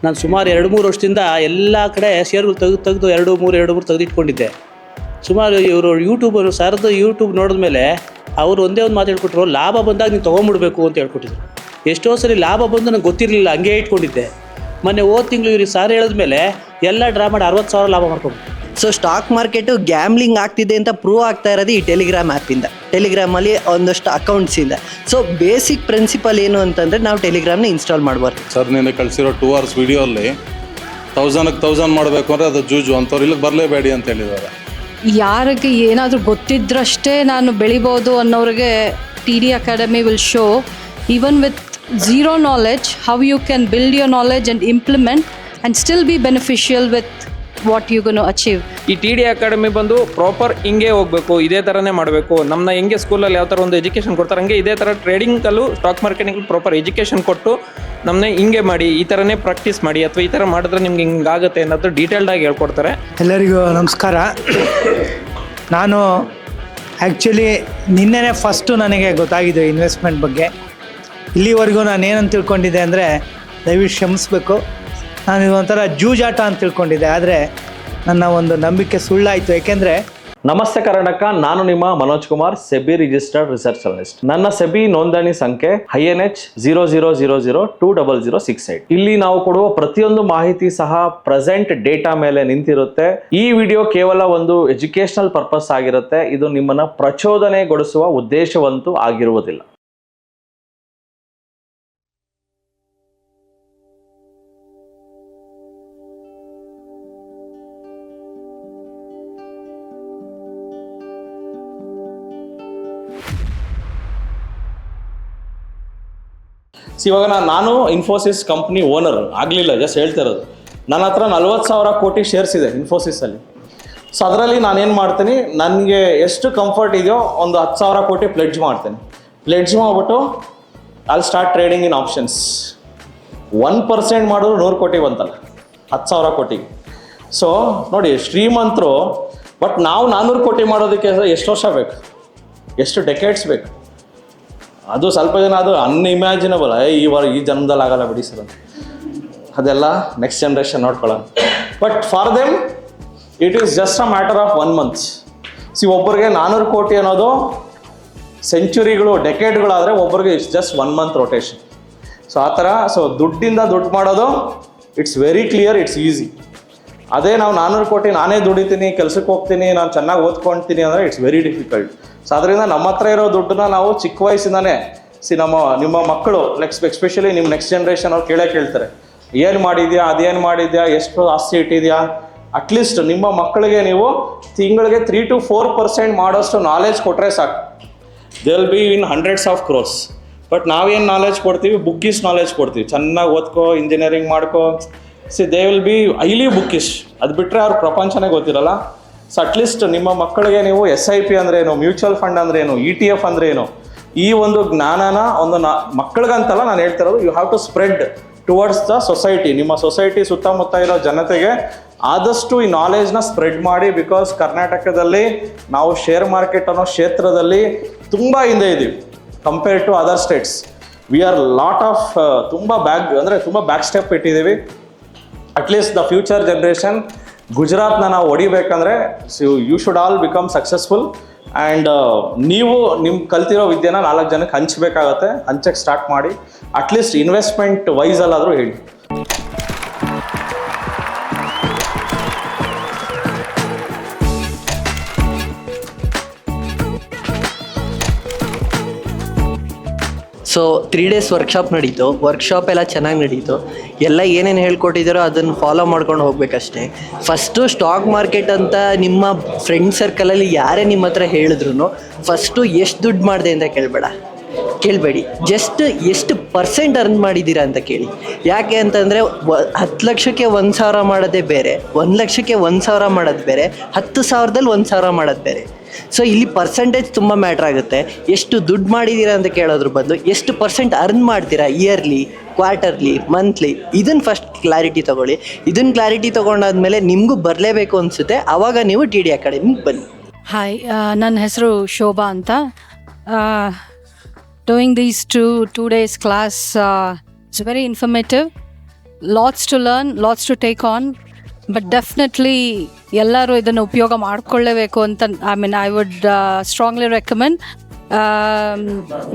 ನಾನು ಸುಮಾರು 2-3 ವರ್ಷದಿಂದ ಎಲ್ಲ ಕಡೆ ಶೇರ್ಗಳು ತೆಗೆದು 2-3 ತೆಗೆದಿಟ್ಕೊಂಡಿದ್ದೆ. ಸುಮಾರು ಇವರು ಯೂಟ್ಯೂಬರು ಸರ್ದು ಯೂಟ್ಯೂಬ್ ನೋಡಿದ್ಮೇಲೆ ಅವರು ಒಂದೇ ಒಂದು ಮಾತು ಹೇಳ್ಕೊಟ್ರು, ಲಾಭ ಬಂದಾಗ ನೀವು ತೊಗೊಂಬಿಡ್ಬೇಕು ಅಂತ ಹೇಳ್ಕೊಟ್ಟಿದ್ರು. ಎಷ್ಟೋ ಸರಿ ಲಾಭ ಬಂದು ನಂಗೆ ಗೊತ್ತಿರಲಿಲ್ಲ, ಹಂಗೆ ಇಟ್ಕೊಂಡಿದ್ದೆ. ಮೊನ್ನೆ ಹೋದ ತಿಂಗಳು ಇವ್ರಿಗೆ ಸಾರ್ ಹೇಳಿದ್ಮೇಲೆ ಎಲ್ಲ ಡ್ರಾ ಮಾಡಿ 60,000 ಲಾಭ ಮಾಡ್ಕೊಂಡು. ಸೊ ಸ್ಟಾಕ್ ಮಾರ್ಕೆಟು ಗ್ಯಾಮ್ಲಿಂಗ್ ಆಗ್ತಿದೆ ಅಂತ ಪ್ರೂವ್ ಆಗ್ತಾ ಇರೋದು ಈ ಟೆಲಿಗ್ರಾಮ್ ಆ್ಯಪಿಂದ, ಟೆಲಿಗ್ರಾಮಲ್ಲಿ ಒಂದಷ್ಟು ಅಕೌಂಟ್ಸಿಂದ. ಸೊ ಬೇಸಿಕ್ ಪ್ರಿನ್ಸಿಪಲ್ ಏನು ಅಂತಂದರೆ ನಾವು ಟೆಲಿಗ್ರಾಮ್ನ ಇನ್ಸ್ಟಾಲ್ ಮಾಡ್ಬಾರ್ದು. ಸರ್ ನೀನು ಕಳಿಸಿರೋ 2 hours ವಿಡಿಯೋ ಅಲ್ಲಿ 1000 ಮಾಡಬೇಕು ಅಂದರೆ ಅದು ಜೂಜು ಅಂಥವ್ರು ಇಲ್ಲಿಗೆ ಬರಲೇಬೇಡಿ ಅಂತ ಹೇಳಿದ್ದಾರೆ. ಯಾರಿಗೆ ಏನಾದರೂ ಗೊತ್ತಿದ್ರಷ್ಟೇ ನಾನು ಬೆಳಿಬೋದು ಅನ್ನೋರಿಗೆ TD Academy will show even with zero knowledge how you can build your knowledge and implement and still be beneficial with what you're going to achieve. ಈ TD Academy ಬಂದು ಪ್ರಾಪರ್ ಹಿಂಗೆ ಹೋಗಬೇಕು, ಇದೇ ಥರನೇ ಮಾಡಬೇಕು. ನಮ್ಮನ್ನ ಹೆಂಗೆ ಸ್ಕೂಲಲ್ಲಿ ಯಾವ ಥರ ಒಂದು ಎಜುಕೇಷನ್ ಕೊಡ್ತಾರೆ ಹಂಗೆ ಇದೇ ಥರ ಟ್ರೇಡಿಂಗಲ್ಲೂ ಸ್ಟಾಕ್ ಮಾರ್ಕೆಟಿಂಗ್ ಪ್ರಾಪರ್ ಎಜುಕೇಷನ್ ಕೊಟ್ಟು ನಮ್ಮನ್ನ ಹಿಂಗೆ ಮಾಡಿ, ಈ ಥರನೇ ಪ್ರಾಕ್ಟೀಸ್ ಮಾಡಿ, ಅಥವಾ ಈ ಥರ ಮಾಡಿದ್ರೆ ನಿಮ್ಗೆ ಹಿಂಗಾಗುತ್ತೆ ಅನ್ನೋದು ಡೀಟೇಲ್ಡಾಗಿ ಹೇಳ್ಕೊಡ್ತಾರೆ. ಎಲ್ಲರಿಗೂ ನಮಸ್ಕಾರ. ನಾನು ಆ್ಯಕ್ಚುಲಿ ನಿನ್ನೆನೇ ಫಸ್ಟು ನನಗೆ ಗೊತ್ತಾಗಿದೆ ಇನ್ವೆಸ್ಟ್ಮೆಂಟ್ ಬಗ್ಗೆ. ಇಲ್ಲಿವರೆಗೂ ನಾನು ಏನಂತ ತಿಳ್ಕೊಂಡಿದ್ದೆ ಅಂದರೆ, ದಯವಿಟ್ಟು ಕ್ಷಮಿಸಬೇಕು, ನಾನು ಇದೊಂಥರ ಜೂಜಾಟ ಅಂತ ತಿಳ್ಕೊಂಡಿದ್ದೆ. ಆದರೆ ನನ್ನ ಒಂದು ನಂಬಿಕೆ ಸುಳ್ಳಾಯಿತು. ಏಕೆಂದರೆ ನಮಸ್ತೆ ಕರ್ನಾಟಕ, ನಾನು ನಿಮ್ಮ Manoj Kumar, SEBI registered research analyst. ನನ್ನ ಸೆಬಿ ನೋಂದಣಿ ಸಂಖ್ಯೆ INH 00002068. ಇಲ್ಲಿ ನಾವು ಕೊಡುವ ಪ್ರತಿಯೊಂದು ಮಾಹಿತಿ ಸಹ ಪ್ರೆಸೆಂಟ್ ಡೇಟಾ ಮೇಲೆ ನಿಂತಿರುತ್ತೆ. ಈ ವಿಡಿಯೋ ಕೇವಲ ಒಂದು ಎಜುಕೇಶನಲ್ ಪರ್ಪಸ್ ಆಗಿರುತ್ತೆ. ಇದು ನಿಮ್ಮನ್ನ ಪ್ರಚೋದನೆಗೊಳಿಸುವ ಉದ್ದೇಶವಂತೂ ಆಗಿರುವುದಿಲ್ಲ. ಇವಾಗ ನಾನು ಇನ್ಫೋಸಿಸ್ ಕಂಪ್ನಿ ಓನರ್ ಆಗಲಿಲ್ಲ, ಜಸ್ಟ್ ಹೇಳ್ತಾ ಇರೋದು. ನನ್ನ ಹತ್ರ 40,000 ಕೋಟಿ ಶೇರ್ಸ್ ಇದೆ ಇನ್ಫೋಸಿಸಲ್ಲಿ. ಸೊ ಅದರಲ್ಲಿ ನಾನೇನು ಮಾಡ್ತೀನಿ, ನನಗೆ ಎಷ್ಟು ಕಂಫರ್ಟ್ ಇದೆಯೋ ಒಂದು 10,000 ಕೋಟಿ ಪ್ಲೆಡ್ಜ್ ಮಾಡ್ತೀನಿ. ಪ್ಲೆಡ್ಜ್ ಮಾಡಿಬಿಟ್ಟು ಅಲ್ಲಿ ಸ್ಟಾರ್ಟ್ ಟ್ರೇಡಿಂಗ್ ಇನ್ ಆಪ್ಷನ್ಸ್. 1% ಮಾಡಿದ್ರು 100 ಕೋಟಿ ಬಂತಲ್ಲ, 10,000 ಕೋಟಿಗೆ. ಸೊ ನೋಡಿ, ಶ್ರೀಮಂತರು. ಬಟ್ ನಾವು 400 ಕೋಟಿ ಮಾಡೋದಕ್ಕೆ ಎಷ್ಟು ವರ್ಷ ಬೇಕು, ಎಷ್ಟು ಡೆಕೆಡ್ಸ್ ಬೇಕು. ಅದು ಸ್ವಲ್ಪ ಜನ ಅದು ಅನ್ಇಮ್ಯಾಜಿನಬಲ್, ಈ ಜನ್ಮದಲ್ಲಿ ಆಗಲ್ಲ ಬಿಡಿ ಸರ್ ಅಂತ. ಅದೆಲ್ಲ ನೆಕ್ಸ್ಟ್ ಜನ್ರೇಷನ್ ನೋಡ್ಕೊಳ್ಳೋಣ. But for them it is just a matter of 1 month. ಒಬ್ಬರಿಗೆ 400 ಕೋಟಿ ಅನ್ನೋದು ಸೆಂಚುರಿಗಳು, ಡೆಕೆಡ್ಗಳಾದರೆ ಒಬ್ಬರಿಗೆ it's just 1 month rotation. So ಆ ಥರ. ಸೊ ದುಡ್ಡಿಂದ ದುಡ್ಡು ಮಾಡೋದು it's very clear, it's easy. ಅದೇ ನಾವು 400 ಕೋಟಿ ನಾನೇ ದುಡಿತೀನಿ, ಕೆಲಸಕ್ಕೆ ಹೋಗ್ತೀನಿ, ನಾನು ಚೆನ್ನಾಗಿ ಓದ್ಕೊಳ್ತೀನಿ ಅಂದರೆ ಇಟ್ಸ್ ವೆರಿ ಡಿಫಿಕಲ್ಟ್. ಸೊ ಅದರಿಂದ ನಮ್ಮ ಹತ್ರ ಇರೋ ದುಡ್ಡನ್ನ ನಾವು ಚಿಕ್ಕ ವಯಸ್ಸಿಂದಾನೇ ನಿಮ್ಮ ಮಕ್ಕಳು ಎಸ್ಪೆಷಲಿ ನಿಮ್ಮ ನೆಕ್ಸ್ಟ್ ಜನ್ರೇಷನ್ ಅವ್ರು ಕೇಳ್ತಾರೆ, ಏನು ಮಾಡಿದ್ಯಾ, ಅದೇನು ಮಾಡಿದ್ಯಾ, ಎಷ್ಟು ಆಸ್ತಿ ಇಟ್ಟಿದ್ಯಾ. ಅಟ್ಲೀಸ್ಟ್ ನಿಮ್ಮ ಮಕ್ಕಳಿಗೆ ನೀವು ತಿಂಗಳಿಗೆ 3 to 4% ಮಾಡೋಷ್ಟು ನಾಲೆಜ್ ಕೊಟ್ಟರೆ ಸಾಕು. They will be in hundreds of crores. But ನಾವೇನು ನಾಲೆಜ್ ಕೊಡ್ತೀವಿ, ಬುಕ್ಕಿಶ್ ನಾಲೆಜ್ ಕೊಡ್ತೀವಿ. ಚೆನ್ನಾಗಿ ಓದ್ಕೋ, ಇಂಜಿನಿಯರಿಂಗ್ ಮಾಡ್ಕೋ. They will be highly bookish. ಅದು ಬಿಟ್ಟರೆ ಅವ್ರ ಪ್ರಪಂಚನೇ ಗೊತ್ತಿರಲ್ಲ. ಸೊ ಅಟ್ಲೀಸ್ಟ್ ನಿಮ್ಮ ಮಕ್ಕಳಿಗೆ ನೀವು SIP ಅಂದ್ರೇನು, ಮ್ಯೂಚುವಲ್ ಫಂಡ್ ಅಂದ್ರೇನು, ETF ಅಂದ್ರೇನು, ಈ ಒಂದು ಜ್ಞಾನನ ಮಕ್ಕಳಿಗಂತಲ್ಲ ನಾನು ಹೇಳ್ತಿರೋದು, you have to spread towards the society. ನಿಮ್ಮ ಸೊಸೈಟಿ ಸುತ್ತಮುತ್ತ ಇರೋ ಜನತೆಗೆ ಆದಷ್ಟು ಈ ನಾಲೆಜ್ನ ಸ್ಪ್ರೆಡ್ ಮಾಡಿ. ಬಿಕಾಸ್ ಕರ್ನಾಟಕದಲ್ಲಿ ನಾವು ಶೇರ್ ಮಾರ್ಕೆಟ್ ಅನ್ನೋ ಕ್ಷೇತ್ರದಲ್ಲಿ ತುಂಬ ಹಿಂದೆ ಇದ್ದೀವಿ compare to other states. We are lot of ತುಂಬ ಬ್ಯಾಕ್ ಸ್ಟೆಪ್ ಇಟ್ಟಿದ್ದೀವಿ. ಅಟ್ಲೀಸ್ಟ್ ದ ಫ್ಯೂಚರ್ ಜನ್ರೇಷನ್ ಗುಜರಾತ್ನ ನಾವು ಹೊಡಿಬೇಕಂದ್ರೆ you should all become successful. And ನೀವು ನಿಮ್ಮ ಕಲ್ತಿರೋ ವಿದ್ಯೆನ 4 ಜನಕ್ಕೆ ಹಂಚಬೇಕಾಗತ್ತೆ. ಹಂಚಕ್ಕೆ ಸ್ಟಾರ್ಟ್ ಮಾಡಿ. ಅಟ್ಲೀಸ್ಟ್ ಇನ್ವೆಸ್ಟ್ಮೆಂಟ್ ವೈಸಲ್ಲಾದರೂ ಹೇಳಿ. ಸೊ 3 days ವರ್ಕ್ಶಾಪ್ ನಡೀತು. ವರ್ಕ್ಶಾಪ್ ಎಲ್ಲ ಚೆನ್ನಾಗಿ ನಡೀತು. ಎಲ್ಲ ಏನೇನು ಹೇಳ್ಕೊಟ್ಟಿದ್ದಾರೋ ಅದನ್ನು ಫಾಲೋ ಮಾಡ್ಕೊಂಡು ಹೋಗ್ಬೇಕಷ್ಟೇ. ಫಸ್ಟು ಸ್ಟಾಕ್ ಮಾರ್ಕೆಟ್ ಅಂತ ನಿಮ್ಮ ಫ್ರೆಂಡ್ ಸರ್ಕಲಲ್ಲಿ ಯಾರೇ ನಿಮ್ಮ ಹತ್ರ ಹೇಳಿದ್ರು ಫಸ್ಟು ಎಷ್ಟು ದುಡ್ಡು ಮಾಡಿದೆ ಅಂತ ಕೇಳಬೇಡಿ. ಜಸ್ಟ್ ಎಷ್ಟು % ಅರ್ನ್ ಮಾಡಿದ್ದೀರಾ ಅಂತ ಕೇಳಿ. ಯಾಕೆ ಅಂತಂದರೆ 10 ಲಕ್ಷಕ್ಕೆ 1,000 ಮಾಡೋದೇ ಬೇರೆ, 1 ಲಕ್ಷಕ್ಕೆ 1,000 ಮಾಡೋದು ಬೇರೆ, 10,000ದಲ್ಲಿ 1,000 ಮಾಡೋದು ಬೇರೆ. ಸೊ ಇಲ್ಲಿ ಪರ್ಸೆಂಟೇಜ್ ತುಂಬ ಮ್ಯಾಟ್ರ್ ಆಗುತ್ತೆ. ಎಷ್ಟು ದುಡ್ಡು ಮಾಡಿದ್ದೀರಾ ಅಂತ ಕೇಳೋದ್ರ ಬದಲು ಎಷ್ಟು % ಅರ್ನ್ ಮಾಡ್ತೀರಾ ಇಯರ್ಲಿ, ಕ್ವಾರ್ಟರ್ಲಿ, ಮಂತ್ಲಿ, ಇದನ್ನು ಫಸ್ಟ್ ಕ್ಲಾರಿಟಿ ತೊಗೊಳ್ಳಿ. ಇದನ್ನು ಕ್ಲಾರಿಟಿ ತೊಗೊಂಡಾದ್ಮೇಲೆ ನಿಮಗೂ ಬರಲೇಬೇಕು ಅನಿಸುತ್ತೆ, ಆವಾಗ ನೀವು TD ಅಕಾಡೆಮಿಗೆ ಬನ್ನಿ. ಹಾಯ್, ನನ್ನ ಹೆಸರು ಶೋಭಾ ಅಂತ. Doing these two days class, it's very informative lots to learn, lots to take on, but definitely ಎಲ್ಲರೂ ಇದನ್ನು ಉಪಯೋಗ ಮಾಡಿಕೊಳ್ಳೇಬೇಕು ಅಂತ I would strongly recommend.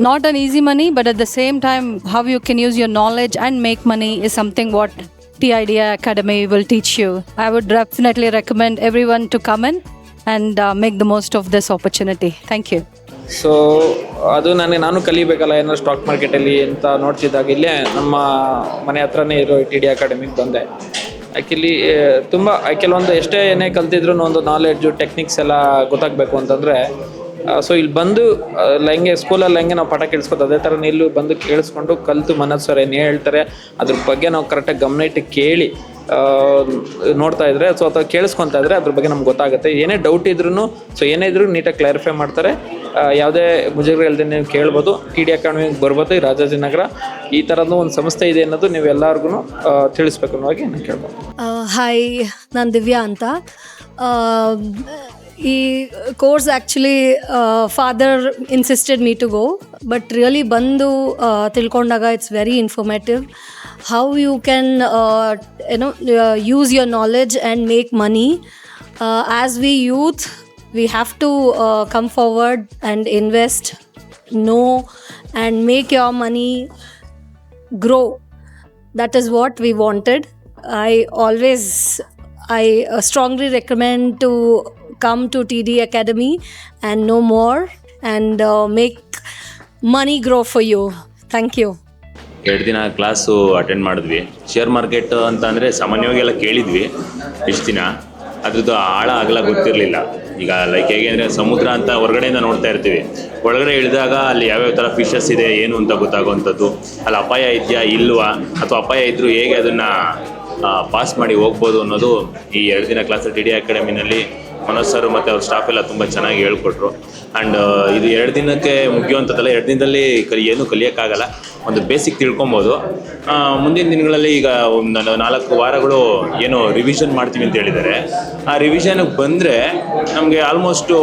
Not an easy money, but at the same time, how you can use your knowledge and make money is something what T-Idea Academy will teach you. I would definitely recommend everyone to come in and make the most of this opportunity. Thank you. So ಅದು ನಾನು ಕಲಿಬೇಕಲ್ಲ ಏನಾದ್ರು stock ಮಾರ್ಕೆಟಲ್ಲಿ ಅಂತ ನೋಡ್ತಿದ್ದಾಗ ಇಲ್ಲೇ ನಮ್ಮ ಮನೆ ಹತ್ರನೇ ಇರೋ TD ಅಕಾಡೆಮಿಗೆ ಬಂದೆ. ಆ್ಯಕ್ಚುಲಿ ತುಂಬ ಕೆಲವೊಂದು ಎಷ್ಟೇ ಏನೇ ಕಲ್ತಿದ್ರು ಒಂದು ನಾಲೆಡ್ಜು ಟೆಕ್ನಿಕ್ಸ್ ಎಲ್ಲ ಗೊತ್ತಾಗಬೇಕು ಅಂತಂದರೆ ಸೊ ಇಲ್ಲಿ ಬಂದು ಹೆಂಗೆ ಸ್ಕೂಲಲ್ಲಿ ಹೆಂಗೆ ನಾವು ಪಾಠ ಕೇಳಿಸ್ಕೊತ ಅದೇ ಥರ ಇಲ್ಲೂ ಬಂದು ಕೇಳಿಸ್ಕೊಂಡು ಕಲಿತು ಮನಸ್ಸರು ಏನು ಹೇಳ್ತಾರೆ ಅದ್ರ ಬಗ್ಗೆ ನಾವು ಕರೆಕ್ಟಾಗಿ ಗಮನ ಇಟ್ಟು ಕೇಳಿ ನೋಡ್ತಾ ಇದ್ರೆ ಸೊ ಅಥವಾ ಕೇಳಿಸ್ಕೊತಾ ಇದ್ರೆ ಅದ್ರ ಬಗ್ಗೆ ನಮ್ಗೆ ಗೊತ್ತಾಗುತ್ತೆ. ಏನೇ ಡೌಟ್ ಇದ್ರೂ ಸೊ ಏನೇ ಇದ್ರೂ ನೀಟಾಗಿ ಕ್ಲಾರಿಫೈ ಮಾಡ್ತಾರೆ. ಯಾವುದೇ ಮುಜುಗರ ಇಲ್ಲದೆ ನೀವು ಕೇಳ್ಬೋದು. TD ಅಕಾಡೆಮಿಗೆ ಬರ್ಬೋದು. ಈ ರಾಜಾಜಿನಗರ ಈ ಥರದ್ದು ಒಂದು ಸಂಸ್ಥೆ ಇದೆ ಅನ್ನೋದು ನೀವು ಎಲ್ಲರಿಗೂ ತಿಳಿಸ್ಬೇಕು ಅನ್ನೋವಾಗಿ ನಾನು ಕೇಳ್ಬೋದು. ಹಾಯ್, ನಾನು ದಿವ್ಯಾ ಅಂತ. ಈ course actually father insisted me to go, but really ಬಂದು ತಿಳ್ಕೊಂಡಾಗ it's very informative. How you can use your knowledge and make money. As we youth, we have to come forward and invest, know and make your money grow. That is what we wanted. I strongly recommend to come to TD Academy and know more and make money grow for you. Thank you. 2 ದಿನ class attend ಮಾಡಿದ್ವಿ. Share market ಅಂತ ಅಂದರೆ ಸಾಮಾನ್ಯವಾಗಿ ಎಲ್ಲ ಕೇಳಿದ್ವಿ ಇಷ್ಟು ದಿನ, ಅದ್ರದ್ದು ಆಳ ಅಗಲ ಗೊತ್ತಿರಲಿಲ್ಲ. ಈಗ ಲೈಕ್ ಹೇಗೆ ಅಂದರೆ ಸಮುದ್ರ ಅಂತ ಹೊರಗಡೆಯಿಂದ ನೋಡ್ತಾ ಇರ್ತೀವಿ, ಒಳಗಡೆ ಇಳಿದಾಗ ಅಲ್ಲಿ ಯಾವ್ಯಾವ ಥರ ಫಿಶಸ್ ಇದೆ ಏನು ಅಂತ ಗೊತ್ತಾಗೋವಂಥದ್ದು, ಅಲ್ಲಿ ಅಪಾಯ ಇದೆಯಾ ಇಲ್ವಾ, ಅಥವಾ ಅಪಾಯ ಇದ್ದರೂ ಹೇಗೆ ಅದನ್ನು ಪಾಸ್ ಮಾಡಿ ಹೋಗ್ಬೋದು ಅನ್ನೋದು ಈ 2 ದಿನ ಕ್ಲಾಸ್ TD ಅಕಾಡೆಮಿನಲ್ಲಿ ಮನೋಜ್ ಸರ್ ಮತ್ತು ಅವ್ರ ಸ್ಟಾಫ್ ಎಲ್ಲ ತುಂಬ ಚೆನ್ನಾಗಿ ಹೇಳ್ಕೊಟ್ರು. ಆ್ಯಂಡ್ ಇದು 2 ದಿನಕ್ಕೆ ಮುಗಿಯುವಂಥದ್ದಲ್ಲ, 2 ದಿನದಲ್ಲಿ ಏನೂ ಕಲಿಯೋಕ್ಕಾಗಲ್ಲ, ಒಂದು ಬೇಸಿಕ್ ತಿಳ್ಕೊಬೋದು. ಮುಂದಿನ ದಿನಗಳಲ್ಲಿ ಈಗ ಒಂದು 4 ವಾರಗಳು ಏನು ರಿವಿಷನ್ ಮಾಡ್ತೀವಿ ಅಂತ ಹೇಳಿದ್ದಾರೆ. ಆ ರಿವಿಷನ್ಗೆ ಬಂದರೆ ನಮಗೆ ಆಲ್ಮೋಸ್ಟು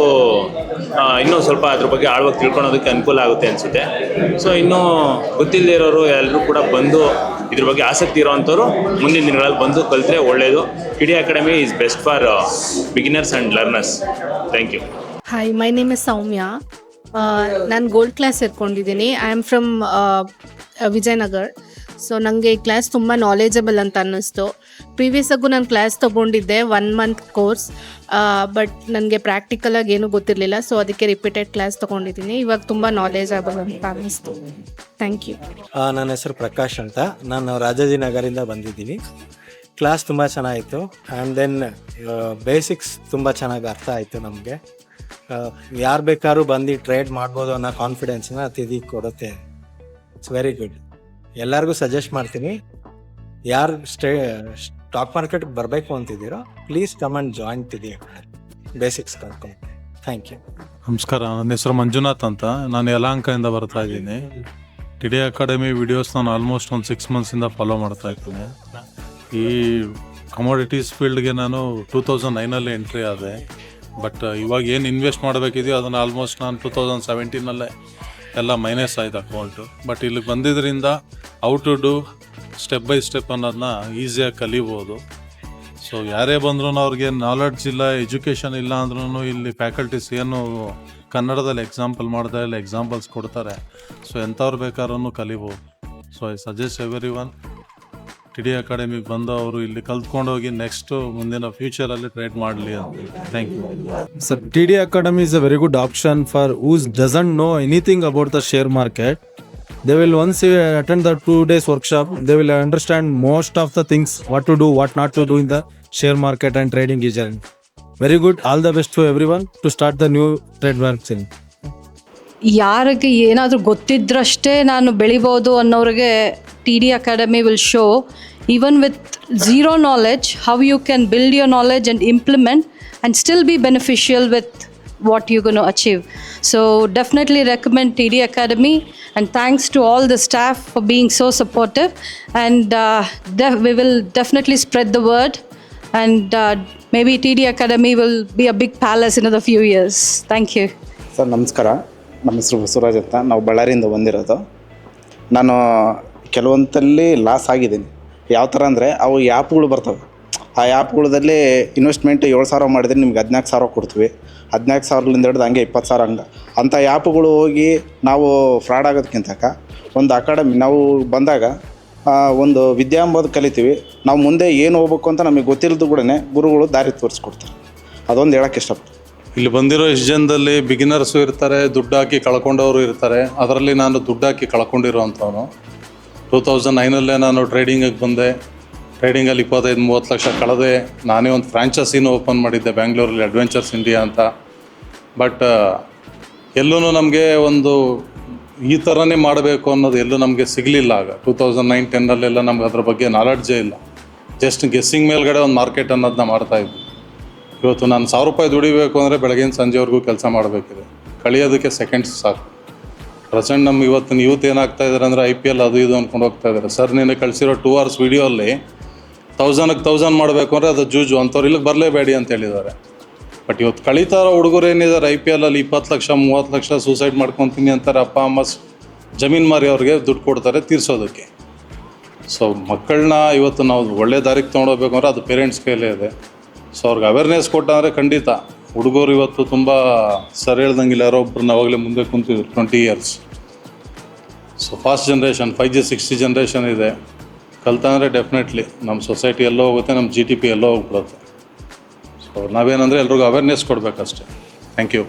ಇನ್ನೂ ಸ್ವಲ್ಪ ಅದ್ರ ಬಗ್ಗೆ ಆಳವಾಗಿ ತಿಳ್ಕೊಳೋದಕ್ಕೆ ಅನುಕೂಲ ಆಗುತ್ತೆ ಅನಿಸುತ್ತೆ. ಸೊ ಇನ್ನೂ ಗೊತ್ತಿಲ್ಲದೆ ಇರೋರು ಎಲ್ಲರೂ ಕೂಡ ಬಂದು ಇದ್ರ ಬಗ್ಗೆ ಆಸಕ್ತಿ ಇರೋವಂಥವ್ರು ಮುಂದಿನ ದಿನಗಳಲ್ಲಿ ಬಂದು ಕಲಿತ್ರೆ ಒಳ್ಳೆಯದು. TD academy is best for beginners and learners. Thank you. Hi, my name is Soumya. ನಾನು ಗೋಲ್ಡ್ ಕ್ಲಾಸ್ ಸೇರ್ಕೊಂಡಿದ್ದೀನಿ. I am from Vijayanagar. So ನನಗೆ ಈ ಕ್ಲಾಸ್ ತುಂಬ ನಾಲೆಜಬಲ್ ಅಂತ ಅನ್ನಿಸ್ತು. ಪ್ರೀವಿಯಸ್ಸಾಗೂ ನಾನು ಕ್ಲಾಸ್ ತೊಗೊಂಡಿದ್ದೆ 1 month ಕೋರ್ಸ್, ಬಟ್ ನನಗೆ ಪ್ರಾಕ್ಟಿಕಲಾಗಿ ಏನೂ ಗೊತ್ತಿರಲಿಲ್ಲ. ಸೊ ಅದಕ್ಕೆ ರಿಪೀಟೆಡ್ ಕ್ಲಾಸ್ ತೊಗೊಂಡಿದ್ದೀನಿ. ಇವಾಗ ತುಂಬ ನಾಲೆಜಬಲ್ ಅಂತ ಅನ್ನಿಸ್ತು. Thank you. ನನ್ನ ಹೆಸರು ಪ್ರಕಾಶ್ ಅಂತ. ನಾನು ರಾಜಾಜಿನಗರಿಂದ ಬಂದಿದ್ದೀನಿ. ಕ್ಲಾಸ್ ತುಂಬ ಚೆನ್ನಾಗಿತ್ತು. ಆ್ಯಂಡ್ ದೆನ್ ಬೇಸಿಕ್ಸ್ ತುಂಬ ಚೆನ್ನಾಗಿ ಅರ್ಥ ಆಯಿತು ನಮಗೆ. ಯಾರು ಬೇಕಾದ್ರೂ ಬಂದು ಟ್ರೇಡ್ ಮಾಡ್ಬೋದು ಅನ್ನೋ ಕಾನ್ಫಿಡೆನ್ಸ್ನ ತಿದಿ ಕೊಡುತ್ತೆ. It's very good. ಎಲ್ಲರಿಗೂ ಸಜೆಸ್ಟ್ ಮಾಡ್ತೀನಿ, ಯಾರು ಸ್ಟಾಕ್ ಮಾರ್ಕೆಟ್ಗೆ ಬರಬೇಕು ಅಂತಿದ್ದೀರೋ please come and join TD basics ಕಲ್ತ್ಕೊಂಡು. Thank you. ನಮಸ್ಕಾರ, ನನ್ನ ಹೆಸರು ಮಂಜುನಾಥ್ ಅಂತ. ನಾನು ಯಲಹಂಕದಿಂದ ಬರ್ತಾ ಇದ್ದೀನಿ. TD ಅಕಾಡೆಮಿ ವಿಡಿಯೋಸ್ ನಾನು ಆಲ್ಮೋಸ್ಟ್ ಒಂದು 6 months ಫಾಲೋ ಮಾಡ್ತಾ ಇದ್ದೀನಿ. ಈ ಕಮೋಡಿಟೀಸ್ ಫೀಲ್ಡ್ಗೆ ನಾನು 2009 ಎಂಟ್ರಿ ಆದೆ. ಬಟ್ ಇವಾಗ ಏನು ಇನ್ವೆಸ್ಟ್ ಮಾಡಬೇಕಿದೆಯೋ ಅದನ್ನು ಆಲ್ಮೋಸ್ಟ್ ನಾನು 2017 ಎಲ್ಲ ಮೈನಸ್ ಆಯ್ತು ಅಕೌಂಟು. ಬಟ್ ಇಲ್ಲಿಗೆ ಬಂದಿದ್ದರಿಂದ how to do step by step ಅನ್ನೋದನ್ನ ಈಸಿಯಾಗಿ ಕಲಿಬೋದು. ಸೊ ಯಾರೇ ಬಂದ್ರೂ ಅವ್ರಿಗೆ ನಾಲೆಡ್ಜ್ ಇಲ್ಲ, ಎಜುಕೇಷನ್ ಇಲ್ಲ ಅಂದ್ರೂ ಇಲ್ಲಿ ಫ್ಯಾಕಲ್ಟೀಸ್ ಏನು ಕನ್ನಡದಲ್ಲಿ ಎಕ್ಸಾಂಪಲ್ ಮಾಡ್ತಾ ಇಲ್ಲ, ಎಕ್ಸಾಂಪಲ್ಸ್ ಕೊಡ್ತಾರೆ. ಸೊ ಎಂಥವ್ರು ಬೇಕಾದ್ರೂ ಕಲಿಬೋದು. So I suggest every one TD ಅಕಾಡೆಮಿಗೆ ಬಂದು ಅವರು ಇಲ್ಲಿ ಕಲ್ತ್ಕೊಂಡೋಗಿ ನೆಕ್ಸ್ಟ್ ಮುಂದಿನ ಫ್ಯೂಚರಲ್ಲಿ ಟ್ರೇಡ್ ಮಾಡಲಿ ಅಂತ. Thank you. Sir, TD Academy is a very good option for who doesn't know anything about the share market. They will once attend the 2 days workshop, they will understand most of the things, what to do, what not to do in the share market and trading journey. Very good. All the best to everyone to start the new trademark scene. ಯಾರಿಗೆ ಏನಾದರೂ ಗೊತ್ತಿದ್ರಷ್ಟೇ ನಾನು ಬೆಳಿಬೋದು ಅನ್ನೋರಿಗೆ TD Academy will show, even with zero knowledge, how you can build your knowledge and implement and still be beneficial with what you're going to achieve. So definitely recommend TD Academy, and thanks to all the staff for being so supportive, and we will definitely spread the word, and maybe TD Academy will be a big palace in another few years. Thank you. Sir ನಮಸ್ಕಾರ, ನಮ್ಮ ಹೆಸರು ಬಸವರಾಜ್ ಅಂತ. ನಾವು ಬಳ್ಳಾರಿಯಿಂದ ಬಂದಿರೋದು. ನಾನು ಕೆಲವೊಂದಲ್ಲಿ loss ಆಗಿದ್ದೀನಿ. ಯಾವ ಥರ ಅಂದರೆ ಅವು ಆ್ಯಪ್ಗಳು ಬರ್ತವೆ. ಆ ಆ್ಯಪ್ಗಳಲ್ಲಿ ಇನ್ವೆಸ್ಟ್ಮೆಂಟ್ 7,000 ಮಾಡಿದರೆ ನಿಮ್ಗೆ 14,000 ಕೊಡ್ತೀವಿ. 14,000ಲಿಂದ ಹಿಡಿದು ಹಂಗೆ 20,000 ಹಂಗೆ. ಅಂಥ ಆ್ಯಪ್ಗಳು ಹೋಗಿ ನಾವು ಫ್ರಾಡ್ ಆಗೋದಕ್ಕಿಂತಕ ಒಂದು ಅಕಾಡೆಮಿ ನಾವು ಬಂದಾಗ ಒಂದು ವಿದ್ಯಾ ಎಂಬುದು ಕಲಿತೀವಿ. ನಾವು ಮುಂದೆ ಏನು ಹೋಗ್ಬೇಕು ಅಂತ ನಮಗೆ ಗೊತ್ತಿಲ್ಲದ ಕೂಡ ಗುರುಗಳು ದಾರಿ ತೋರಿಸ್ಕೊಡ್ತಾರೆ. ಅದೊಂದು ಹೇಳೋಕ್ಕೆ ಇಷ್ಟಪಡ್ತೀನಿ. ಇಲ್ಲಿ ಬಂದಿರೋ ಇಷ್ಟು ಜನದಲ್ಲಿ ಬಿಗಿನರ್ಸು ಇರ್ತಾರೆ, ದುಡ್ಡು ಹಾಕಿ ಕಳ್ಕೊಂಡವರು ಇರ್ತಾರೆ. ಅದರಲ್ಲಿ ನಾನು ದುಡ್ಡು ಹಾಕಿ ಕಳ್ಕೊಂಡಿರೋವಂಥವನು. 2009 ನಾನು ಟ್ರೇಡಿಂಗಿಗೆ ಬಂದೆ. ಟ್ರೇಡಿಂಗಲ್ಲಿ 25-30 ಲಕ್ಷ ಕಳೆದೆ. ನಾನೇ ಒಂದು ಫ್ರಾಂಚೈಸಿನೂ ಓಪನ್ ಮಾಡಿದ್ದೆ ಬ್ಯಾಂಗ್ಳೂರಲ್ಲಿ, ಅಡ್ವೆಂಚರ್ಸ್ ಇಂಡಿಯಾ ಅಂತ. ಬಟ್ ಎಲ್ಲೂ ನಮಗೆ ಒಂದು ಈ ಥರನೇ ಮಾಡಬೇಕು ಅನ್ನೋದು ಎಲ್ಲೂ ನಮಗೆ ಸಿಗಲಿಲ್ಲ. ಆಗ 2009-10 ನಮ್ಗೆ ಅದ್ರ ಬಗ್ಗೆ ನಾಲೆಡ್ಜೇ ಇಲ್ಲ. ಜಸ್ಟ್ ಗೆಸ್ಸಿಂಗ್ ಮೇಲ್ಗಡೆ ಒಂದು ಮಾರ್ಕೆಟ್ ಅನ್ನೋದನ್ನ ಮಾಡ್ತಾಯಿದ್ವಿ. ಇವತ್ತು ನಾನು 1,000 ರೂಪಾಯಿ ದುಡಿಬೇಕು ಅಂದರೆ ಬೆಳಗಿನ ಸಂಜೆವರೆಗೂ ಕೆಲಸ ಮಾಡಬೇಕಿದೆ. ಕಳಿಯೋದಕ್ಕೆ ಸೆಕೆಂಡ್ಸ್ ಸಾಕು. ಪ್ರೆಸೆಂಟ್ ನಮ್ಗೆ ಇವತ್ತಿನ ಯೂತ್ ಏನಾಗ್ತಾ ಇದ್ದಾರೆ ಅಂದರೆ IPL ಅದು ಇದು ಅಂದ್ಕೊಂಡು ಹೋಗ್ತಾ ಇದ್ದಾರೆ. ಸರ್ ನೀನು ಕಳಿಸಿರೋ 2 hours ವೀಡಿಯೋ ಅಲ್ಲಿ 1000 ಮಾಡಬೇಕು ಅಂದರೆ ಅದು ಜೂಜು, ಅಂಥವ್ರು ಇಲ್ಲಿಗೆ ಬರಲೇಬೇಡಿ ಅಂತ ಹೇಳಿದ್ದಾರೆ. ಬಟ್ ಇವತ್ತು ಕಳೀತಾ ಇರೋ ಹುಡುಗರು ಏನಿದ್ದಾರೆ IPL ಅಲ್ಲಿ 20 ಲಕ್ಷ 30 ಲಕ್ಷ ಸೂಸೈಡ್ ಮಾಡ್ಕೊತೀನಿ ಅಂತಾರೆ. ಅಪ್ಪ ಅಮ್ಮ ಜಮೀನು ಮಾರಿ ಅವ್ರಿಗೆ ದುಡ್ಡು ಕೊಡ್ತಾರೆ ತೀರಿಸೋದಕ್ಕೆ. ಸೊ ಮಕ್ಕಳನ್ನ ಇವತ್ತು ನಾವು ಒಳ್ಳೆ ದಾರಿಗೆ ತೊಗೊಂಡೋಗ್ಬೇಕು ಅಂದರೆ ಅದು ಪೇರೆಂಟ್ಸ್ ಕೈಲೇ ಇದೆ. ಸೊ ಅವ್ರಿಗೆ ಅವೇರ್ನೆಸ್ ಕೊಟ್ಟಂದರೆ ಖಂಡಿತ ಹುಡುಗರು ಇವತ್ತು ತುಂಬ ಸರಿ ಹೇಳ್ದಂಗಿಲ್ಲ. ಯಾರೋ ಒಬ್ಬರನ್ನ ಅವಾಗಲೇ ಮುಂದೆ ಕುಂತಿದ್ರು 20 years. So fast generation 5G 6G generation ಇದೆ. ಕಲ್ತಂದರೆ ಡೆಫಿನೆಟ್ಲಿ ನಮ್ಮ ಸೊಸೈಟಿ ಎಲ್ಲೋ ಹೋಗುತ್ತೆ, ನಮ್ಮ GDP ಎಲ್ಲೋ ಹೋಗ್ಬಿಡುತ್ತೆ. ಸೊ ನಾವೇನಂದರೆ ಎಲ್ರಿಗೂ ಅವೇರ್ನೆಸ್ ಕೊಡಬೇಕಷ್ಟೆ. Thank you.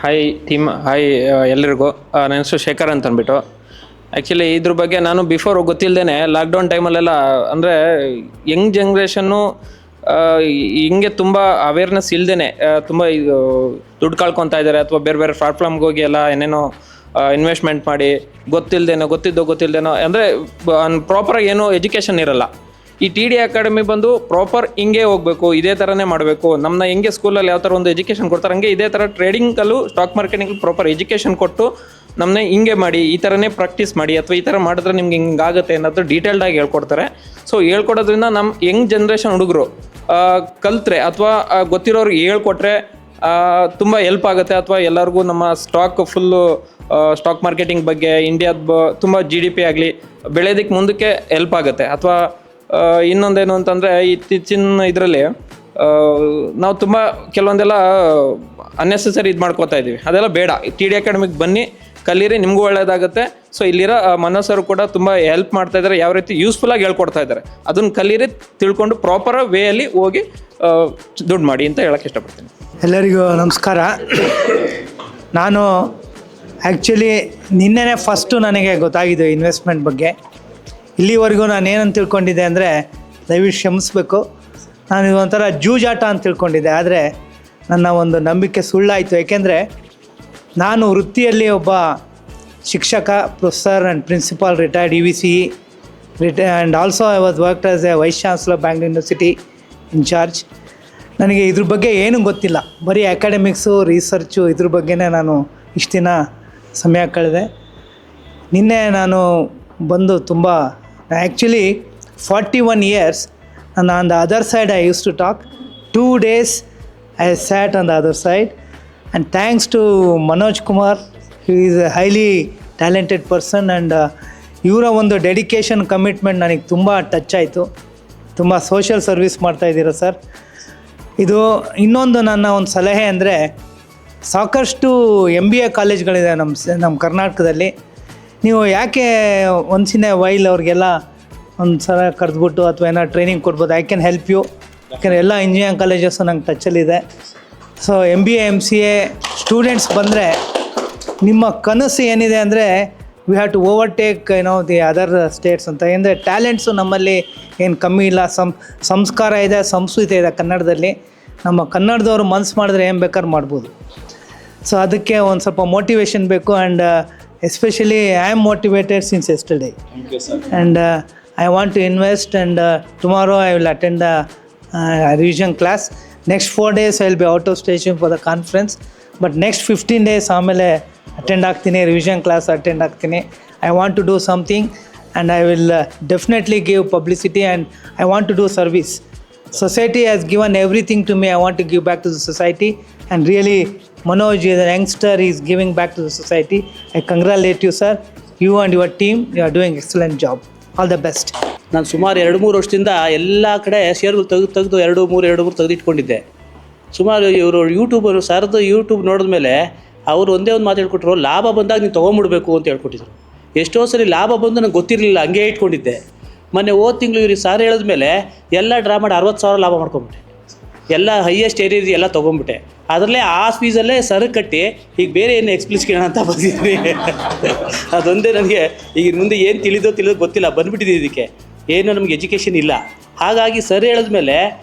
Hi team, hi ಎಲ್ಲರಿಗೂ. ನನ್ನ ಹೆಸರು ಶೇಖರ್ ಅಂತ ಅಂದ್ಬಿಟ್ಟು. ಆ್ಯಕ್ಚುಲಿ ಇದ್ರ ಬಗ್ಗೆ ನಾನು ಬಿಫೋರ್ ಗೊತ್ತಿಲ್ಲದೇ ಲಾಕ್ಡೌನ್ ಟೈಮಲ್ಲೆಲ್ಲ ಅಂದರೆ ಯಂಗ್ ಜನ್ರೇಷನ್ನು ಹಿಂಗೆ ತುಂಬ ಅವೇರ್ನೆಸ್ ಇಲ್ಲದೇ ತುಂಬ ದುಡ್ಡು ಕಳ್ಕೊತಾ ಇದ್ದಾರೆ, ಅಥವಾ ಬೇರೆ ಬೇರೆ ಪ್ಲಾಟ್ಫಾರ್ಮ್ಗೆ ಹೋಗಿ ಎಲ್ಲ ಏನೇನೋ ಇನ್ವೆಸ್ಟ್ಮೆಂಟ್ ಮಾಡಿ ಗೊತ್ತಿದ್ದೇನೋ ಅಂದರೆ ಪ್ರಾಪರಾಗಿ ಏನೋ ಎಜುಕೇಷನ್ ಇರಲ್ಲ. ಈ TD ಅಕಾಡೆಮಿ ಬಂದು ಪ್ರಾಪರ್ ಹಿಂಗೆ ಹೋಗಬೇಕು, ಇದೇ ಥರನೇ ಮಾಡಬೇಕು. ನಮ್ಮನ್ನ ಹೆಂಗೆ ಸ್ಕೂಲಲ್ಲಿ ಯಾವ ಥರ ಒಂದು ಎಜುಕೇಷನ್ ಕೊಡ್ತಾರೆ ಹಂಗೆ ಇದೇ ಥರ ಟ್ರೇಡಿಂಗಲ್ಲೂ ಸ್ಟಾಕ್ ಮಾರ್ಕೆಟಿಂಗ್ ಪ್ರಾಪರ್ ಎಜುಕೇಷನ್ ಕೊಟ್ಟು ನಮ್ಮನ್ನೇ ಹಿಂಗೆ ಮಾಡಿ, ಈ ಥರನೇ ಪ್ರಾಕ್ಟೀಸ್ ಮಾಡಿ, ಅಥವಾ ಈ ಥರ ಮಾಡಿದ್ರೆ ನಿಮ್ಗೆ ಹಿಂಗಾಗುತ್ತೆ ಅನ್ನೋದು ಡೀಟೇಲ್ಡಾಗಿ ಹೇಳ್ಕೊಡ್ತಾರೆ. ಸೊ ಹೇಳ್ಕೊಡೋದ್ರಿಂದ ನಮ್ಮ ಯಂಗ್ ಜನ್ರೇಷನ್ ಹುಡುಗರು ಕಲ್ತ್ರೆ ಅಥವಾ ಗೊತ್ತಿರೋರಿಗೆ ಹೇಳ್ಕೊಟ್ರೆ ತುಂಬ ಹೆಲ್ಪ್ ಆಗುತ್ತೆ. ಅಥವಾ ಎಲ್ಲರಿಗೂ ನಮ್ಮ ಫುಲ್ಲು ಸ್ಟಾಕ್ ಮಾರ್ಕೆಟಿಂಗ್ ಬಗ್ಗೆ ಇಂಡಿಯಾದ ತುಂಬ GDP ಆಗಲಿ ಬೆಳೆಯೋದಕ್ಕೆ ಮುಂದಕ್ಕೆ ಹೆಲ್ಪ್ ಆಗುತ್ತೆ. ಅಥವಾ ಇನ್ನೊಂದೇನು ಅಂತಂದರೆ ಇತ್ತೀಚಿನ ಇದರಲ್ಲಿ ನಾವು ತುಂಬ ಕೆಲವೊಂದೆಲ್ಲ ಅನ್ನೆಸೆಸರಿ ಇದು ಮಾಡ್ಕೋತಾ ಇದ್ದೀವಿ. ಅದೆಲ್ಲ ಬೇಡ. TD ಅಕಾಡೆಮಿಗೆ ಬನ್ನಿ, ಕಲೀರಿ, ನಿಮಗೂ ಒಳ್ಳೆಯದಾಗುತ್ತೆ. ಸೊ ಇಲ್ಲಿರೋ ಮನಸ್ಸರು ಕೂಡ ತುಂಬ ಹೆಲ್ಪ್ ಮಾಡ್ತಾ ಇದ್ದಾರೆ, ಯಾವ ರೀತಿ ಯೂಸ್ಫುಲ್ಲಾಗಿ ಹೇಳ್ಕೊಡ್ತಾ ಇದ್ದಾರೆ. ಅದನ್ನು ಕಲೀರಿ, ತಿಳ್ಕೊಂಡು ಪ್ರಾಪರ್ ವೇಯಲ್ಲಿ ಹೋಗಿ ದುಡ್ಡು ಮಾಡಿ ಅಂತ ಹೇಳೋಕ್ಕೆ ಇಷ್ಟಪಡ್ತೀನಿ. ಎಲ್ಲರಿಗೂ ನಮಸ್ಕಾರ. ನಾನು ಆ್ಯಕ್ಚುಲಿ ನಿನ್ನೆನೇ ಫಸ್ಟು ನನಗೆ ಗೊತ್ತಾಗಿದೆ ಇನ್ವೆಸ್ಟ್ಮೆಂಟ್ ಬಗ್ಗೆ. ಇಲ್ಲಿವರೆಗೂ ನಾನು ಏನಂತ ತಿಳ್ಕೊಂಡಿದ್ದೆ ಅಂದರೆ, ದಯವಿಟ್ಟು ಕ್ಷಮಿಸ್ಬೇಕು, ನಾನು ಇದೊಂಥರ ಜೂಜಾಟ ಅಂತ ತಿಳ್ಕೊಂಡಿದ್ದೆ. ಆದರೆ ನನ್ನ ಒಂದು ನಂಬಿಕೆ ಸುಳ್ಳಾಯಿತು. ಏಕೆಂದರೆ ನಾನು ವೃತ್ತಿಯಲ್ಲಿ ಒಬ್ಬ ಶಿಕ್ಷಕ, professor and principal, retired EVCE and also I was worked as a vice chancellor Bangalore university incharge. ನನಗೆ ಇದ್ರ ಬಗ್ಗೆ ಏನೂ ಗೊತ್ತಿಲ್ಲ, ಬರೀ ಅಕಾಡೆಮಿಕ್ಸು, ರಿಸರ್ಚು ಇದ್ರ ಬಗ್ಗೆನೇ ನಾನು ಇಷ್ಟು ದಿನ ಸಮಯ ಕಳೆದೆ. ನಿನ್ನೆ ನಾನು ಬಂದು ತುಂಬ actually 41 years and on the other side I used to talk. 2 days I sat on the other side, and thanks to Manoj Kumar, he is a highly talented person, and ಇವರ ಒಂದು ಡೆಡಿಕೇಶನ್ ಕಮಿಟ್ಮೆಂಟ್ ನನಗೆ ತುಂಬ touch ಆಯಿತು. ತುಂಬ social service ಮಾಡ್ತಾಯಿದ್ದೀರ sir. ಇದು ಇನ್ನೊಂದು ನನ್ನ ಒಂದು ಸಲಹೆ ಅಂದರೆ, ಸಾಕಷ್ಟು MBA ಕಾಲೇಜ್ಗಳಿದೆ ನಮ್ಮ ಕರ್ನಾಟಕದಲ್ಲಿ. ನೀವು ಯಾಕೆ ಒನ್ಸ್ ಇನ್ ಎ ವೈಲ್ ಅವ್ರಿಗೆಲ್ಲ ಒಂದು ಸಲ ಕರೆದ್ಬಿಟ್ಟು ಅಥವಾ ಏನೋ ಟ್ರೈನಿಂಗ್ ಕೊಡ್ಬೋದು. I can help you. ಯಾಕೆಂದರೆ ಎಲ್ಲ ಇಂಜಿನಿಯರಿಂಗ್ ಕಾಲೇಜಸ್ಸು ನಂಗೆ ಟಚ್ಚಲ್ಲಿದೆ. ಸೊ MBA MCA ಸ್ಟೂಡೆಂಟ್ಸ್ ಬಂದರೆ ನಿಮ್ಮ ಕನಸು ಏನಿದೆ ಅಂದರೆ, we have to overtake the other states ಅಂತ. ಅಂದರೆ ಟ್ಯಾಲೆಂಟ್ಸು ನಮ್ಮಲ್ಲಿ ಏನು ಕಮ್ಮಿ ಇಲ್ಲ, ಸಂಸ್ಕಾರ ಇದೆ, ಸಂಸ್ಕೃತಿ ಇದೆ ಕನ್ನಡದಲ್ಲಿ. ನಮ್ಮ ಕನ್ನಡದವರು ಮನಸ್ಸು ಮಾಡಿದ್ರೆ ಏನು ಬೇಕಾದ್ರೂ ಮಾಡ್ಬೋದು. ಸೊ ಅದಕ್ಕೆ ಒಂದು ಸ್ವಲ್ಪ ಮೋಟಿವೇಶನ್ ಬೇಕು. And especially I am motivated since yesterday. And I want to invest, and tomorrow I will attend the revision class. Next 4 days I will be out of station for the conference, but next 15 days ಆಮೇಲೆ attend ಆಗ್ತೀನಿ, revision class attend ಆಗ್ತೀನಿ. I want to do something, and I will definitely give publicity, and I want to do service. Society has given everything to me. I want to give back to the society, and really Manoj is a youngster, he is giving back to the society. I congratulate you, sir. You and your team, you are doing excellent job. All the best. ನಾನು ಸುಮಾರು 2-3 ವರ್ಷದಿಂದ ಎಲ್ಲ ಕಡೆ ಶೇರ್ಗಳು ತೆಗೆದು 2-3 ತೆಗೆದಿಟ್ಕೊಂಡಿದ್ದೆ. ಸುಮಾರು ಇವರು YouTuber ಸರ್ದು YouTube ನೋಡಿದ್ಮೇಲೆ ಅವರು ಒಂದೇ ಒಂದು ಮಾತು ಹೇಳ್ಕೊಟ್ರು, ಲಾಭ ಬಂದಾಗ ನೀವು ತೊಗೊಂಬಿಡ್ಬೇಕು ಅಂತ ಹೇಳ್ಕೊಟ್ಟಿದ್ರು. ಎಷ್ಟೋ ಸರಿ ಲಾಭ ಬಂದು ನಂಗೆ ಗೊತ್ತಿರಲಿಲ್ಲ, ಹಂಗೆ ಇಟ್ಕೊಂಡಿದ್ದೆ. ಮೊನ್ನೆ ಹೋದ ತಿಂಗಳು ಇವ್ರಿಗೆ ಸಾರ್ ಹೇಳಿದ್ಮೇಲೆ ಎಲ್ಲ ಡ್ರಾ ಮಾಡಿ 60,000 ಲಾಭ ಮಾಡ್ಕೊಂಬಿಟ್ಟೆ. ಎಲ್ಲ ಹೈಯೆಸ್ಟ್ ಏರಿಯಾ ಎಲ್ಲ ತೊಗೊಂಬಿಟ್ಟೆ. ಅದರಲ್ಲೇ ಆ ಫೀಸಲ್ಲೇ ಸರಕು ಕಟ್ಟಿ ಈಗ ಬೇರೆ ಏನು ಎಕ್ಸ್ಪ್ಲಿಸ್ ಕೇಳೋಣ ಅಂತ ಬಂದಿದ್ದೀನಿ. ಅದೊಂದೇ ನನಗೆ ಈಗ ಮುಂದೆ ಏನು ತಿಳಿದೋ ಗೊತ್ತಿಲ್ಲ, ಬಂದುಬಿಟ್ಟಿದ್ದೀನಿ. ಇದಕ್ಕೆ ಏನು ನಮಗೆ ಎಜುಕೇಷನ್ ಇಲ್ಲ. ಹಾಗಾಗಿ ಸರ್ ಹೇಳಿದ್ಮೇಲೆ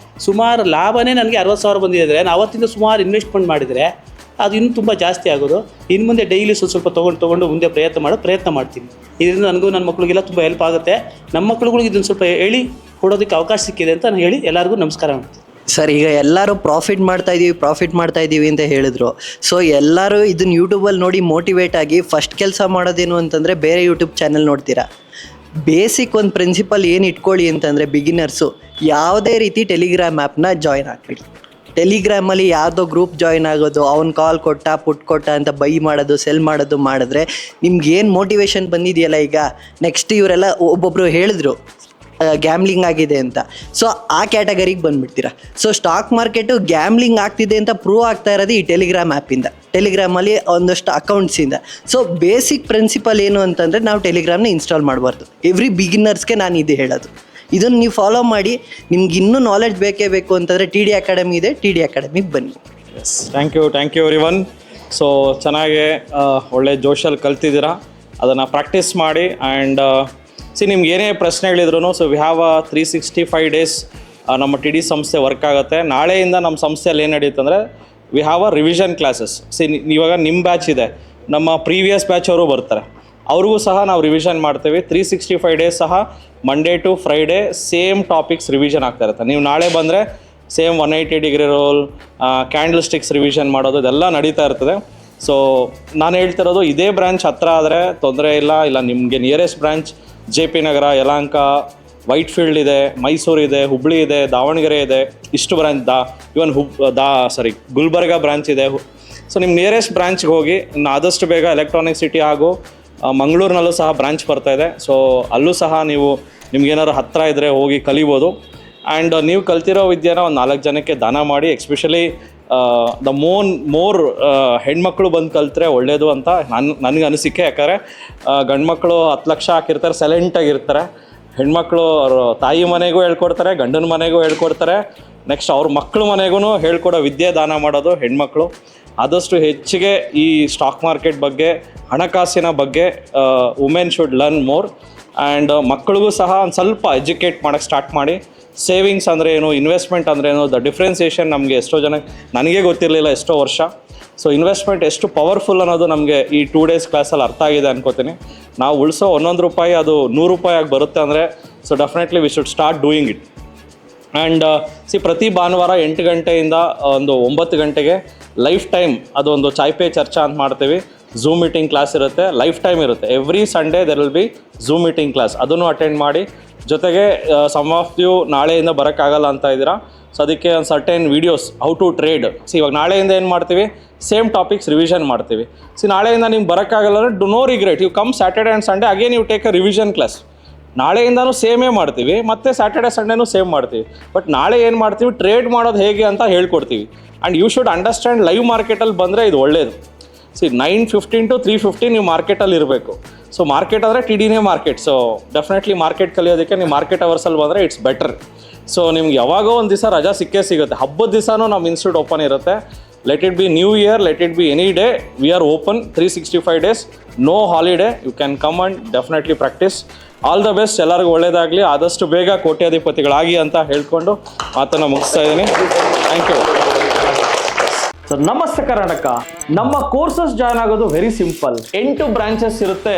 ಸುಮಾರು ಲಾಭನೇ ನನಗೆ 60,000 ಬಂದಿದ್ದರೆ, ನಾನು ಅವತ್ತಿಂದ ಸುಮಾರು ಇನ್ವೆಸ್ಟ್ಮೆಂಟ್ ಮಾಡಿದರೆ ಅದು ಇನ್ನೂ ತುಂಬ ಜಾಸ್ತಿ ಆಗೋದು. ಇನ್ನು ಮುಂದೆ ಡೈಲಿ ಸ್ವಲ್ಪ ತೊಗೊಂಡು ಮುಂದೆ ಪ್ರಯತ್ನ ಮಾಡ್ತೀನಿ. ಇದರಿಂದ ನನಗೂ ನನ್ನ ಮಕ್ಕಳಿಗೆಲ್ಲ ತುಂಬ ಹೆಲ್ಪ್ ಆಗುತ್ತೆ. ನಮ್ಮ ಮಕ್ಳುಗಳಿಗೆ ಇದನ್ನು ಸ್ವಲ್ಪ ಹೇಳಿ ಕೊಡೋದಕ್ಕೆ ಅವಕಾಶ ಸಿಕ್ಕಿದೆ ಅಂತ ನಾನು ಹೇಳಿ ಎಲ್ಲರಿಗೂ ನಮಸ್ಕಾರ ಮಾಡ್ತೀನಿ. ಸರ್, ಈಗ ಎಲ್ಲರೂ ಪ್ರಾಫಿಟ್ ಮಾಡ್ತಾ ಇದ್ದೀವಿ ಅಂತ ಹೇಳಿದ್ರು. ಸೊ ಎಲ್ಲರೂ ಇದನ್ನ ಯೂಟ್ಯೂಬಲ್ಲಿ ನೋಡಿ ಮೋಟಿವೇಟ್ ಆಗಿ ಫಸ್ಟ್ ಕೆಲಸ ಮಾಡೋದೇನು ಅಂತಂದರೆ ಬೇರೆ ಯೂಟ್ಯೂಬ್ ಚಾನೆಲ್ ನೋಡ್ತೀರಾ. ಬೇಸಿಕ್ ಒಂದು ಪ್ರಿನ್ಸಿಪಲ್ ಏನು ಇಟ್ಕೊಳ್ಳಿ ಅಂತಂದರೆ, ಬಿಗಿನರ್ಸು ಯಾವುದೇ ರೀತಿ ಟೆಲಿಗ್ರಾಮ್ ಆ್ಯಪ್ನ ಜಾಯ್ನ್ ಆಗಬೇಡಿ. ಟೆಲಿಗ್ರಾಮಲ್ಲಿ ಯಾವುದೋ ಗ್ರೂಪ್ ಜಾಯ್ನ್ ಆಗೋದು, ಅವ್ನು ಕಾಲ್ ಕೊಟ್ಟ ಪುಟ್ ಕೊಟ್ಟ ಅಂತ ಬೈ ಮಾಡೋದು ಸೆಲ್ ಮಾಡೋದು ಮಾಡಿದ್ರೆ ನಿಮ್ಗೆ ಏನು ಮೋಟಿವೇಶನ್ ಬಂದಿದೆಯಲ್ಲ. ಈಗ ನೆಕ್ಸ್ಟ್ ಇವರೆಲ್ಲ ಒಬ್ಬೊಬ್ಬರು ಹೇಳಿದ್ರು ಗ್ಯಾಮ್ಲಿಂಗ್ ಆಗಿದೆ ಅಂತ. ಸೊ ಆ ಕ್ಯಾಟಗರಿಗೆ ಬಂದುಬಿಡ್ತೀರಾ. ಸೊ ಸ್ಟಾಕ್ ಮಾರ್ಕೆಟು ಗ್ಯಾಮ್ಲಿಂಗ್ ಆಗ್ತಿದೆ ಅಂತ ಪ್ರೂವ್ ಆಗ್ತಾ ಇರೋದು ಈ ಟೆಲಿಗ್ರಾಮ್ ಆ್ಯಪಿಂದ, ಟೆಲಿಗ್ರಾಮಲ್ಲಿ ಒಂದಷ್ಟು ಅಕೌಂಟ್ಸಿಂದ. ಸೊ ಬೇಸಿಕ್ ಪ್ರಿನ್ಸಿಪಲ್ ಏನು ಅಂತಂದರೆ, ನಾವು ಟೆಲಿಗ್ರಾಮ್ನ ಇನ್ಸ್ಟಾಲ್ ಮಾಡಬಾರ್ದು. ಎವ್ರಿ ಬಿಗಿನರ್ಸ್ಗೆ ನಾನು ಇದು ಹೇಳೋದು. ಇದನ್ನು ನೀವು ಫಾಲೋ ಮಾಡಿ. ನಿಮ್ಗೆ ಇನ್ನೂ ನಾಲೆಡ್ಜ್ ಬೇಕೇ ಬೇಕು ಅಂತಂದರೆ TD ಅಕಾಡೆಮಿ ಇದೆ, TD ಅಕಾಡೆಮಿಗೆ ಬನ್ನಿ. Yes, thank you everyone. So ಚೆನ್ನಾಗಿ ಒಳ್ಳೆ ಜೋಶಲ್ಲಿ ಕಲ್ತಿದ್ದೀರಾ. ಅದನ್ನು ಪ್ರಾಕ್ಟೀಸ್ ಮಾಡಿ. ಆ್ಯಂಡ್ ನಿಮ್ಗೆ ಏನೇ ಪ್ರಶ್ನೆಗಳಿದ್ರು, ಸೊ ವಿ ಹ್ಯಾವ್ 365 ಡೇಸ್ ನಮ್ಮ TD ಸಂಸ್ಥೆ ವರ್ಕ್ ಆಗುತ್ತೆ. ನಾಳೆಯಿಂದ ನಮ್ಮ ಸಂಸ್ಥೆಯಲ್ಲಿ ಏನು ನಡೆಯುತ್ತೆ ಅಂದರೆ, ವಿ ಹ್ಯಾವ್ ರಿವಿಷನ್ ಕ್ಲಾಸಸ್. ಇವಾಗ ನಿಮ್ಮ ಬ್ಯಾಚ್ ಇದೆ, ನಮ್ಮ ಪ್ರೀವಿಯಸ್ ಬ್ಯಾಚ್ ಅವರು ಬರ್ತಾರೆ, ಅವ್ರಿಗೂ ಸಹ ನಾವು ರಿವಿಷನ್ ಮಾಡ್ತೀವಿ. 365 ಡೇಸ್ ಸಹ Monday to Friday same topics revision ಆಗ್ತಾ ಇರುತ್ತೆ. ನೀವು ನಾಳೆ ಬಂದರೆ same 180 degree roll, candle sticks revision ಮಾಡೋದು ಇದೆಲ್ಲ ನಡೀತಾ ಇರ್ತದೆ. ಸೊ ನಾನು ಹೇಳ್ತಿರೋದು, ಇದೇ ಬ್ರಾಂಚ್ ಹತ್ರ ಆದರೆ ತೊಂದರೆ ಇಲ್ಲ ನಿಮಗೆ ನಿಯರೆಸ್ಟ್ ಬ್ರಾಂಚ್ JP ನಗರ, ಯಲಹಂಕ, ವೈಟ್ ಫೀಲ್ಡ್ ಇದೆ, ಮೈಸೂರು ಇದೆ, ಹುಬ್ಳಿ ಇದೆ, ದಾವಣಗೆರೆ ಇದೆ, ಇಷ್ಟು ಬ್ರಾಂಚ್ ಇವನ್ ಗುಲ್ಬರ್ಗ ಬ್ರಾಂಚ್ ಇದೆ. ಸೊ ನಿಮ್ಮ ನಿಯರೆಸ್ಟ್ ಬ್ರಾಂಚ್ಗೆ ಹೋಗಿ. ಆದಷ್ಟು ಬೇಗ ಎಲೆಕ್ಟ್ರಾನಿಕ್ ಸಿಟಿ ಹಾಗೂ ಮಂಗಳೂರಿನಲ್ಲೂ ಸಹ ಬ್ರಾಂಚ್ ಬರ್ತಾಯಿದೆ. ಸೊ ಅಲ್ಲೂ ಸಹ ನಿಮ್ಗೇನಾದ್ರು ಹತ್ತಿರ ಇದ್ದರೆ ಹೋಗಿ ಕಲಿಬೋದು. ಆ್ಯಂಡ್ ನೀವು ಕಲ್ತಿರೋ ವಿದ್ಯೆನ ಒಂದು 4 ಜನಕ್ಕೆ ದಾನ ಮಾಡಿ. ಎಕ್ಸ್ಪೆಷಲಿ ಮೋರ್ ಹೆಣ್ಮಕ್ಳು ಬಂದು ಕಲ್ತ್ರೆ ಒಳ್ಳೆಯದು ಅಂತ ನನಗೆ ಅನಿಸಿಕೆ. ಯಾಕಂದರೆ ಗಂಡು ಮಕ್ಕಳು 10 ಲಕ್ಷ ಹಾಕಿರ್ತಾರೆ, ಸೈಲೆಂಟಾಗಿರ್ತಾರೆ. ಹೆಣ್ಮಕ್ಳು ಅವ್ರ ತಾಯಿ ಮನೆಗೂ ಹೇಳ್ಕೊಡ್ತಾರೆ, ಗಂಡನ ಮನೆಗೂ ಹೇಳ್ಕೊಡ್ತಾರೆ, ನೆಕ್ಸ್ಟ್ ಅವ್ರ ಮಕ್ಕಳ ಮನೆಗೂ ಹೇಳ್ಕೊಡೋ ವಿದ್ಯೆ ದಾನ ಮಾಡೋದು ಹೆಣ್ಮಕ್ಳು. ಆದಷ್ಟು ಹೆಚ್ಚಿಗೆ ಈ ಸ್ಟಾಕ್ ಮಾರ್ಕೆಟ್ ಬಗ್ಗೆ, ಹಣಕಾಸಿನ ಬಗ್ಗೆ women should learn more. And ಮಕ್ಕಳಿಗೂ ಸಹ ಒಂದು ಸ್ವಲ್ಪ ಎಜುಕೇಟ್ ಮಾಡೋಕ್ಕೆ ಸ್ಟಾರ್ಟ್ ಮಾಡಿ. ಸೇವಿಂಗ್ಸ್ ಅಂದರೆ ಏನು, ಇನ್ವೆಸ್ಟ್ಮೆಂಟ್ ಅಂದರೆ ಏನು, ದ ಡಿಫ್ರೆನ್ಸಿಯೇಷನ್ ನಮಗೆ ಎಷ್ಟೋ ಜನಕ್ಕೆ ನನಗೆ ಗೊತ್ತಿರಲಿಲ್ಲ ಎಷ್ಟೋ ವರ್ಷ. ಸೊ ಇನ್ವೆಸ್ಟ್ಮೆಂಟ್ ಎಷ್ಟು ಪವರ್ಫುಲ್ ಅನ್ನೋದು ನಮಗೆ ಈ 2 ಡೇಸ್ ಕ್ಲಾಸಲ್ಲಿ ಅರ್ಥ ಆಗಿದೆ ಅನ್ಕೋತೀನಿ. ನಾವು ಉಳಿಸೋ 1 ರೂಪಾಯಿ ಅದು 100 ರೂಪಾಯಿ ಆಗಿ ಬರುತ್ತೆ ಅಂದರೆ, so definitely we should start doing it. And ಪ್ರತಿ ಭಾನುವಾರ 8 ಗಂಟೆಯಿಂದ ಒಂದು 9 ಗಂಟೆಗೆ ಲೈಫ್ ಟೈಮ್ ಅದೊಂದು ಚಾಯ್ ಪೇ ಚರ್ಚಾ ಅಂತ ಮಾಡ್ತೀವಿ. ಝೂಮ್ ಮೀಟಿಂಗ್ ಕ್ಲಾಸ್ ಇರುತ್ತೆ, ಲೈಫ್ ಟೈಮ್ ಇರುತ್ತೆ. Every Sunday there will be zoom meeting class, ಅದನ್ನು ಅಟೆಂಡ್ ಮಾಡಿ. ಜೊತೆಗೆ ಸಮ್ ಆಫ್ ಯು ನಾಳೆಯಿಂದ ಬರೋಕ್ಕಾಗಲ್ಲ ಅಂತ ಇದ್ದೀರಾ. ಸೊ ಅದಕ್ಕೆ ಒಂದು certain videos how to trade. ಇವಾಗ ನಾಳೆಯಿಂದ ಏನು ಮಾಡ್ತೀವಿ, ಸೇಮ್ ಟಾಪಿಕ್ಸ್ ರಿವಿಷನ್ ಮಾಡ್ತೀವಿ. ನಾಳೆಯಿಂದ ನಿಮ್ಗೆ ಬರೋಕ್ಕಾಗಲ್ಲ ಅಂದರೆ do no regret, you come Saturday and Sunday again you take a revision class. ನಾಳೆಯಿಂದನೂ ಸೇಮೇ ಮಾಡ್ತೀವಿ, ಮತ್ತು ಸ್ಯಾಟರ್ಡೆ ಸಂಡೇನೂ ಸೇಮ್ ಮಾಡ್ತೀವಿ. ಬಟ್ ನಾಳೆ ಏನು ಮಾಡ್ತೀವಿ, ಟ್ರೇಡ್ ಮಾಡೋದು ಹೇಗೆ ಅಂತ ಹೇಳ್ಕೊಡ್ತೀವಿ. And you should understand live ಮಾರ್ಕೆಟಲ್ಲಿ ಬಂದರೆ ಇದು ಒಳ್ಳೆಯದು. 9:15 to 3:15 ನೀವು ಮಾರ್ಕೆಟಲ್ಲಿ ಇರಬೇಕು. ಸೊ ಮಾರ್ಕೆಟ್ ಅಂದರೆ TDನೇ ಮಾರ್ಕೆಟ್. ಸೊ ಡೆಫಿನೆಟ್ಲಿ ಮಾರ್ಕೆಟ್ ಕಲಿಯೋದಕ್ಕೆ ನೀವು ಮಾರ್ಕೆಟ್ ಅವರ್ಸಲ್ಲಿ ಬಂದರೆ ಇಟ್ಸ್ ಬೆಟರ್. ಸೊ ನಿಮ್ಗೆ ಯಾವಾಗೋ ಒಂದು ದಿವಸ ರಜಾ ಸಿಗುತ್ತೆ. ಹಬ್ಬದ ದಿವಸನೂ ನಮ್ಮ ಇನ್ಸ್ಟಿಟ್ಯೂಟ್ ಓಪನ್ ಇರುತ್ತೆ. Let it be new year, let it be any day, we are open 365 days, no holiday. You can come and definitely practice. All the best, ಎಲ್ಲರಿಗೂ ಒಳ್ಳೆಯದಾಗಲಿ. ಆದಷ್ಟು ಬೇಗ ಕೋಟ್ಯಾಧಿಪತಿಗಳಾಗಿ ಅಂತ ಹೇಳ್ಕೊಂಡು ಮಾತನ್ನು ಮುಗಿಸ್ತಾ ಇದ್ದೀನಿ. Thank you. ಸೊ ನಮಸ್ತೆ ಕರ್ನಾಟಕ. ನಮ್ಮ ಕೋರ್ಸಸ್ ಜಾಯ್ನ್ ಆಗೋದು ವೆರಿ ಸಿಂಪಲ್. 8 ಬ್ರಾಂಚಸ್ ಇರುತ್ತೆ.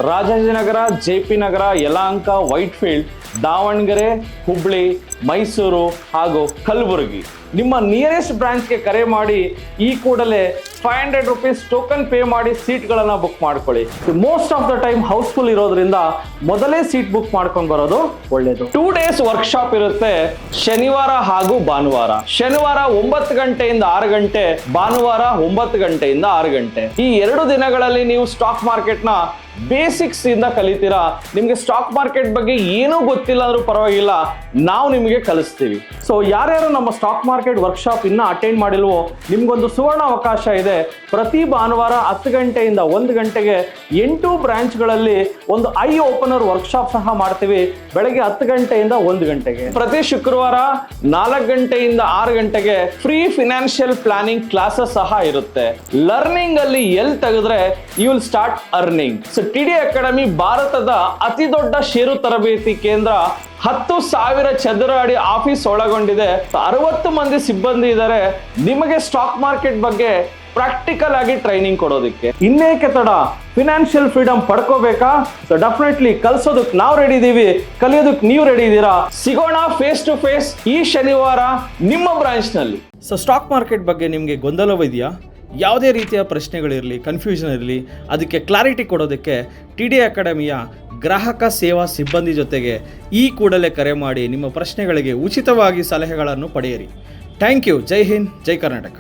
ರಾಜಾಜಿನಗರ, JP ನಗರ, ಯಲಹಂಕ, ವೈಟ್ ಫೀಲ್ಡ್, ದಾವಣಗೆರೆ, ಹುಬ್ಳಿ, ಮೈಸೂರು ಹಾಗೂ ಕಲಬುರಗಿ. ನಿಮ್ಮ ನಿಯರೆಸ್ಟ್ ಬ್ರಾಂಚ್ಗೆ ಕರೆ ಮಾಡಿ ಈ ಕೂಡಲೇ 500 ರೂಪೀಸ್ ಟೋಕನ್ ಪೇ ಮಾಡಿ ಸೀಟ್ಗಳನ್ನು ಬುಕ್ ಮಾಡ್ಕೊಳ್ಳಿ. Most of the time house full ಇರೋದ್ರಿಂದ ಮೊದಲೇ ಸೀಟ್ ಬುಕ್ ಮಾಡ್ಕೊಂಡು ಬರೋದು ಒಳ್ಳೆಯದು. 2 ಡೇಸ್ ವರ್ಕ್ಶಾಪ್ ಇರುತ್ತೆ, ಶನಿವಾರ ಹಾಗೂ ಭಾನುವಾರ. ಶನಿವಾರ 9 ಗಂಟೆಯಿಂದ 6 ಗಂಟೆ, ಭಾನುವಾರ 9 ಗಂಟೆಯಿಂದ 6 ಗಂಟೆ. ಈ 2 ದಿನಗಳಲ್ಲಿ ನೀವು ಸ್ಟಾಕ್ ಮಾರ್ಕೆಟ್ನ ಬೇಸಿಕ್ಸ್ ಇಂದ ಕಲಿತೀರಾ. ನಿಮಗೆ ಸ್ಟಾಕ್ ಮಾರ್ಕೆಟ್ ಬಗ್ಗೆ ಏನೂ ಗೊತ್ತಿಲ್ಲ ಅಂದ್ರೂ ಪರವಾಗಿಲ್ಲ, ನಾವು ನಿಮಗೆ ಕಲಿಸ್ತೀವಿ. ಸೊ ಯಾರ್ಯಾರು ನಮ್ಮ ಸ್ಟಾಕ್ ಮಾರ್ಕೆಟ್ ವರ್ಕ್ಶಾಪ್ ಇನ್ನೂ ಅಟೆಂಡ್ ಮಾಡಿಲ್ವೋ ನಿಮ್ಗೊಂದು ಸುವರ್ಣ ಅವಕಾಶ ಇದೆ. ಪ್ರತಿ ಭಾನುವಾರ 10 ಗಂಟೆಯಿಂದ 1 ಗಂಟೆಗೆ 8 ಬ್ರಾಂಚ್ಗಳಲ್ಲಿ ಒಂದು ಐ ಓಪನರ್ ವರ್ಕ್ಶಾಪ್ ಸಹ ಮಾಡ್ತೀವಿ. ಬೆಳಗ್ಗೆ 10 ಗಂಟೆಯಿಂದ 1 ಗಂಟೆಗೆ. ಪ್ರತಿ ಶುಕ್ರವಾರ 4 ಗಂಟೆಯಿಂದ 6 ಗಂಟೆಗೆ ಫ್ರೀ ಫಿನಾನ್ಷಿಯಲ್ ಪ್ಲಾನಿಂಗ್ ಕ್ಲಾಸಸ್ ಸಹ ಇರುತ್ತೆ. ಲರ್ನಿಂಗ್ ಅಲ್ಲಿ ಎಲ್ಲಿ ತೆಗೆದ್ರೆ you will start earning. So TD academy ಭಾರತದ ಅತಿ ದೊಡ್ಡ ಷೇರು ತರಬೇತಿ ಕೇಂದ್ರ. 10,000 ಚದರ ಅಡಿ ಆಫೀಸ್ ಒಳಗೊಂಡಿದೆ. 60 ಮಂದಿ ಸಿಬ್ಬಂದಿ ಇದ್ದಾರೆ ನಿಮಗೆ ಸ್ಟಾಕ್ ಮಾರ್ಕೆಟ್ ಬಗ್ಗೆ ಪ್ರಾಕ್ಟಿಕಲ್ ಆಗಿ ಟ್ರೈನಿಂಗ್ ಕೊಡೋದಕ್ಕೆ. ಇನ್ನೇಕೆ ತಡ, ಫಿನಾನ್ಷಿಯಲ್ ಫ್ರೀಡಮ್ ಪಡ್ಕೋಬೇಕಾ? ಸೊ ಡೆಫಿನೆಟ್ಲಿ ಕಲ್ಸೋದಕ್ಕೆ ನಾವು ರೆಡಿ ಇದೀವಿ, ಕಲಿಯೋದಕ್ಕೆ ನೀವು ರೆಡಿ ಇದ್ದೀರಾ? ಸಿಗೋಣ ಫೇಸ್ ಟು ಫೇಸ್ ಈ ಶನಿವಾರ ನಿಮ್ಮ ಬ್ರಾಂಚ್ ನಲ್ಲಿ. ಸೊ ಸ್ಟಾಕ್ ಮಾರ್ಕೆಟ್ ಬಗ್ಗೆ ನಿಮಗೆ ಗೊಂದಲವಿದೆಯಾ? ಯಾವುದೇ ರೀತಿಯ ಪ್ರಶ್ನೆಗಳಿರಲಿ, ಕನ್ಫ್ಯೂಷನ್ ಇರಲಿ, ಅದಕ್ಕೆ ಕ್ಲಾರಿಟಿ ಕೊಡೋದಕ್ಕೆ ಟಿಡಿ ಅಕಾಡೆಮಿಯ ಗ್ರಾಹಕ ಸೇವಾ ಸಿಬ್ಬಂದಿ ಜೊತೆಗೆ ಈ ಕೂಡಲೇ ಕರೆ ಮಾಡಿ ನಿಮ್ಮ ಪ್ರಶ್ನೆಗಳಿಗೆ ಉಚಿತವಾಗಿ ಸಲಹೆಗಳನ್ನು ಪಡೆಯಿರಿ. Thank you. ಜೈ ಹಿಂದ್, ಜೈ ಕರ್ನಾಟಕ.